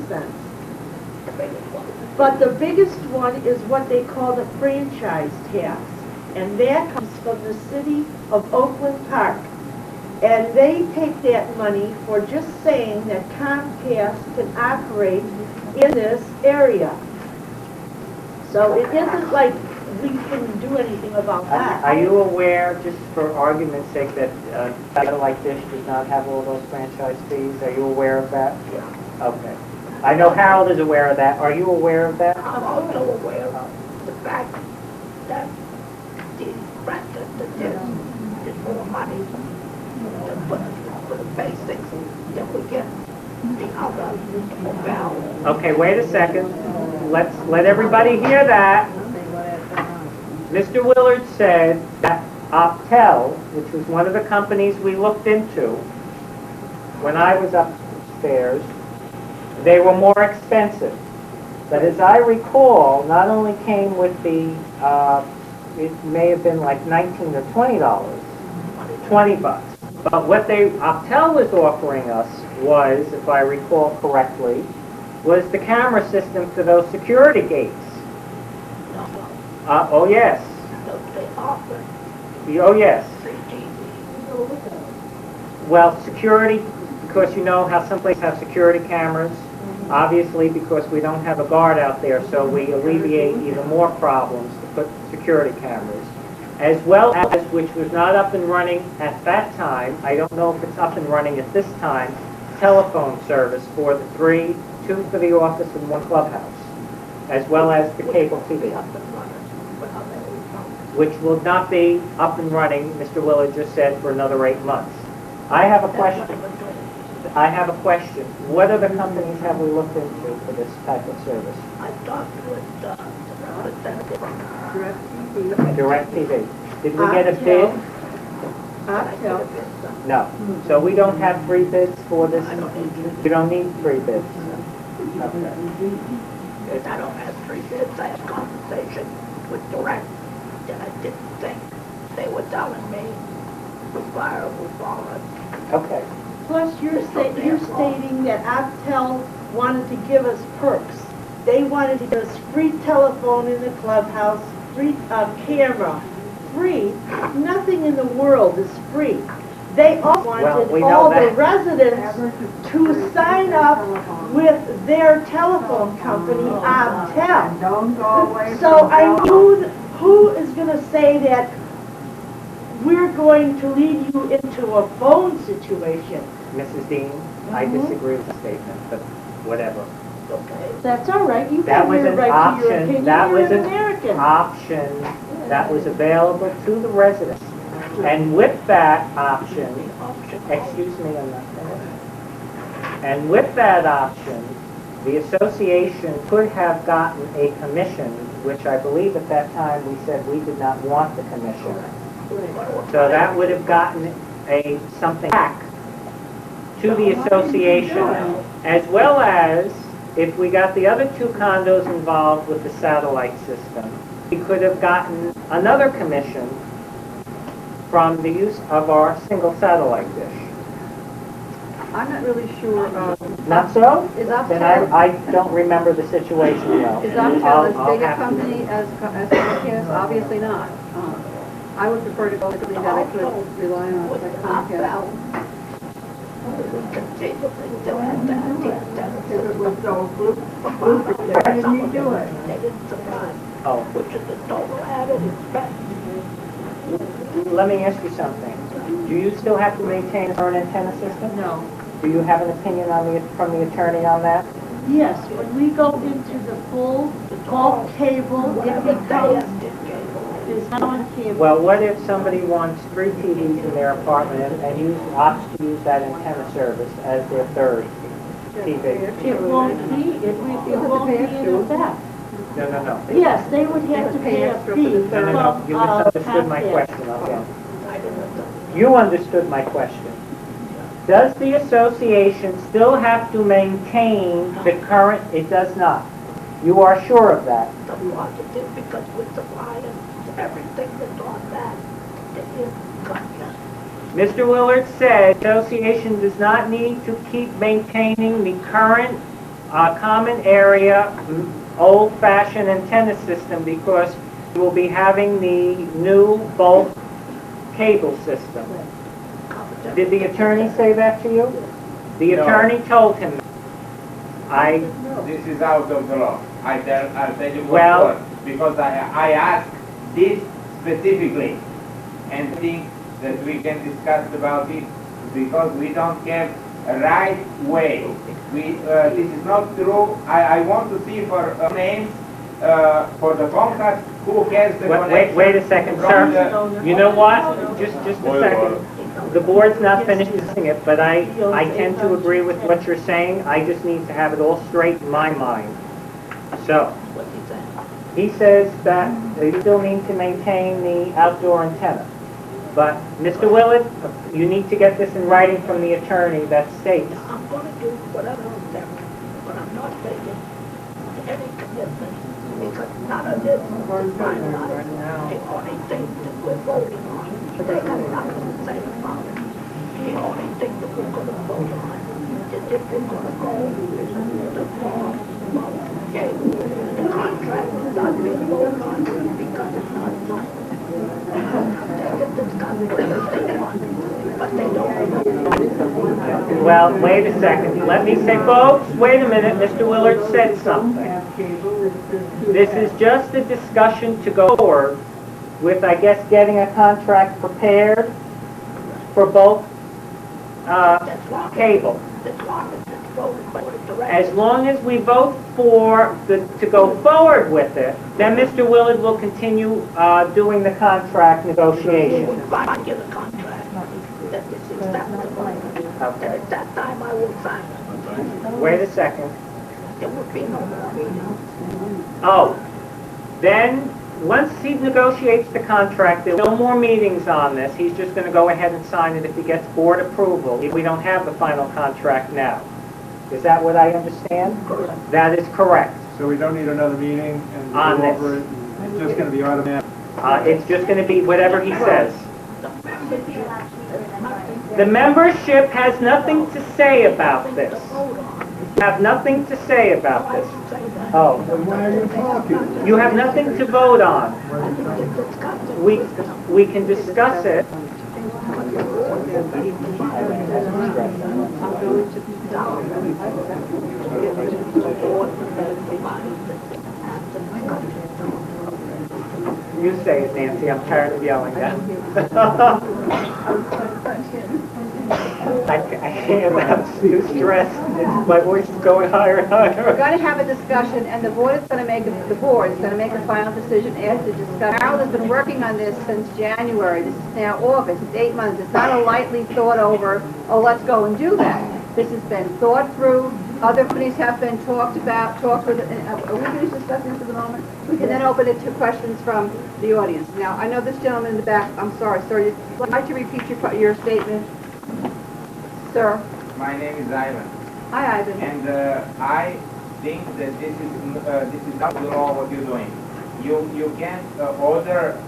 cents. But the biggest one is what they call the franchise tax. And that comes from the city of Oakland Park. And they take that money for just saying that Comcast can operate in this area. So it isn't like we can do anything about that. Are you aware, just for argument's sake, that satellite dish does not have all those franchise fees? Are you aware of that? Yeah. Okay. I know Harold is aware of that. Are you aware of that? I'm also aware of the fact that the rest of the dish is more money for the basics that we get the other value. Okay, wait a second. Let's let everybody hear that. Mr. Willard said that Optel, which was one of the companies we looked into when I was upstairs, they were more expensive. But as I recall, not only came with the, it may have been like $19 or $20, $20. But what Optel was offering us was, if I recall correctly, was the camera system for those security gates. Oh yes. They offer Oh yes. free TV. Well, security, because you know how some places have security cameras, obviously because we don't have a guard out there, so we alleviate even more problems to put security cameras. As well as, which was not up and running at that time, I don't know if it's up and running at this time, telephone service for the two for the office and one clubhouse, as well as the cable TV, which will not be up and running, Mr. Willard just said, for another 8 months. I have a question. What other companies have we looked into for this type of service? I talked with the representative from DirecTV. Did we get a bid? Optel. No. So we don't have 3 bids for this? We don't need 3 bids. Okay. If I don't have 3 bids, I had a conversation with Direct that I didn't think they were telling me the fire was on. Okay. Plus, you're stating that Optel wanted to give us perks. They wanted to give us free telephone in the clubhouse, free camera, free. Nothing in the world is free. They also wanted all the residents to sign up with their telephone company, Optel. So I knew who is going to say that we're going to lead you into a phone situation. Mrs. Dean, I disagree with the statement, but whatever. Okay. That's all right. You That can was hear an right to your option. opinion. That You're was an an American. option that was available to the residents. And with that option, excuse me, I'm not finished. And with that option, the association could have gotten a commission, which I believe at that time we said we did not want the commission. So that would have gotten something back to the association, as well as if we got the other 2 condos involved with the satellite system, we could have gotten another commission from the use of our single satellite dish. I'm not really sure. Not so? Is Then Optel, I don't remember the situation well. is Optel I'll as big a have to- company as Comcast? Obviously not. I would prefer to go with something that I could rely on, like Comcast. If it was so blue, why didn't you do it? They didn't survive, Oh, which is the total added expense. let me ask you something. Do you still have to maintain our antenna system? No. Do you have an opinion from the attorney on that? Yes, when we go into the full bulk cable, it becomes, there's no one cable. Well, what if somebody wants 3 TVs in their apartment and opts to use that antenna service as their third TV? It won't be, it won't be in effect. No. Yes, they would have to pay a fee No. from, You misunderstood my Comcast. question, okay? You understood my question. Does the association still have to maintain the current? It does not. You are sure of that? The positive, because we're supplying everything that's on that is Comcast. Mr. Willard said the association does not need to keep maintaining the current common area, old-fashioned antenna system because we'll be having the new bulk cable system. Did the attorney say that to you? The attorney told him. This is out of the law. I'll tell you Well- what, because I asked this specifically and think that we can discuss about it because we don't have a right way. This is not true. I want to see for names for the Comcast who has the connection. Wait a second, sir. You know what? Just a second. The board's not finished discussing it, but I tend to agree with what you're saying. I just need to have it all straight in my mind. So, he says that they still need to maintain the outdoor antenna. But, Mr. Willard, you need to get this in writing from the attorney that states. I'm going to do whatever I'm doing, but I'm not making any commitment because none of this is finalized. The only thing that we're voting on, they have nothing to say about it. The only thing that we're going to vote on is if we're going to go the form of the contract is not being voted on because it's not signed. They can discuss whatever they want, but they don't. Well, wait a second. Let me say, folks, wait a minute. Mr. Willard said something. This is just a discussion to go forward with, I guess, getting a contract prepared for both cable. As long as we vote for to go forward with it, then Mr. Willard will continue doing the contract negotiation. If I get a contract, that is acceptable. Okay. At that time, I will sign it. Wait a second. There would be no more meetings. Oh, then, once he negotiates the contract, there will be no more meetings on this. He's just going to go ahead and sign it if he gets board approval, if we don't have the final contract now. Is that what I understand? That is correct. So we don't need another meeting and On go this. over it? It's just going to be automatic? It's just going to be whatever he says. The membership has nothing to say about this. Have nothing to say about this. Oh. Then why are you talking? You have nothing to vote on. We can discuss it. You say it, Nancy. I'm tired of yelling now. I can't. I'm too stressed. My voice is going higher and We're higher. going to have a discussion, and the board is going to make a final decision after discussion. Harold has been working on this since January. This is now August. It's 8 months. It's not a lightly thought over, oh, let's go and do that. This has been thought through. Other companies have been talked with. Are we finished discussing this at the moment? We can then open it to questions from the audience. Now, I know this gentleman in the back, I'm sorry, sir, you'd like to repeat your statement? Sir? My name is Ivan. Hi, Ivan. And I think that this is not the law what you're doing. You can order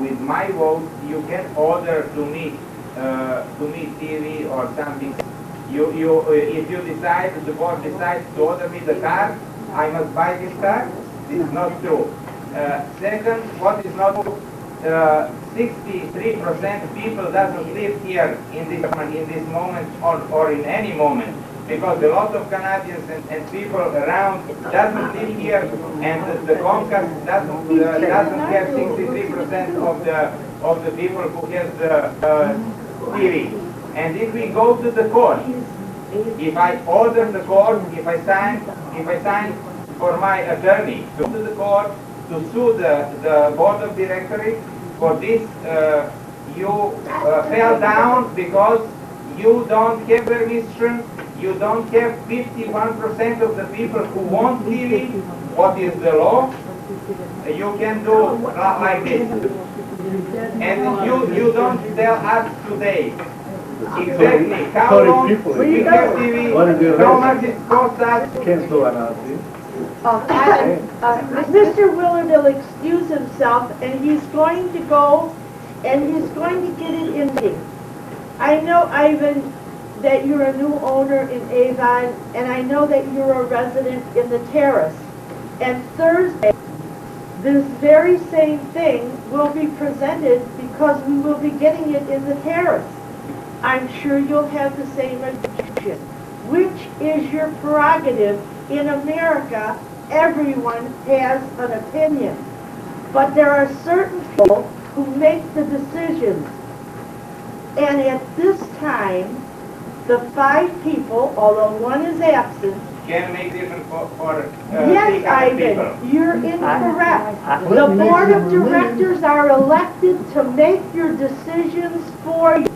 with my vote. You can order to meet TV or something. If you decide, the board decides to order me the car, I must buy this car. This is not true. Second, what is not true? 63% people doesn't live here in this moment or in any moment, because a lot of Canadians and people around doesn't live here, and the Comcast doesn't have 63% of the people who has the TV. And if we go to the court, if I order the court, if I sign for my attorney to go to the court to sue the board of directors for this, you fell down because you don't have permission, you don't have 51% of the people who want TV. What is the law? You can do like this. And you don't tell us today exactly how long we have TV, how much it costs us. Can't do it, see? Mr. Willard will excuse himself, and he's going to go, and he's going to get it in writing. I know, Ivan, that you're a new owner in Avon, and I know that you're a resident in the Terrace. And Thursday, this very same thing will be presented because we will be getting it in the Terrace. I'm sure you'll have the same objection, which is your prerogative. In America, everyone has an opinion. But there are certain people who make the decisions. And at this time, the 5 people, although one is absent, Can make difference for yes, Ivan, you're incorrect. The board of directors are elected to make your decisions for you.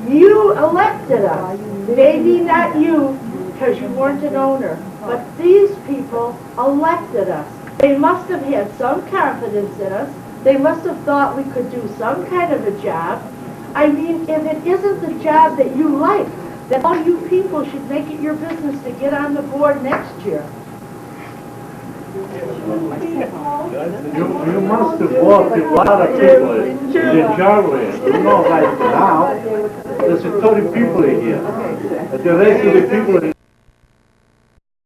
You elected us, maybe not you, because you weren't an owner, but these people elected us. They must have had some confidence in us. They must have thought we could do some kind of a job. I mean, if it isn't the job that you like, then all you people should make it your business to get on the board next year. You must have worked with a lot of people in Charlie. You know, like now, there's 30 people in here. The rest of the people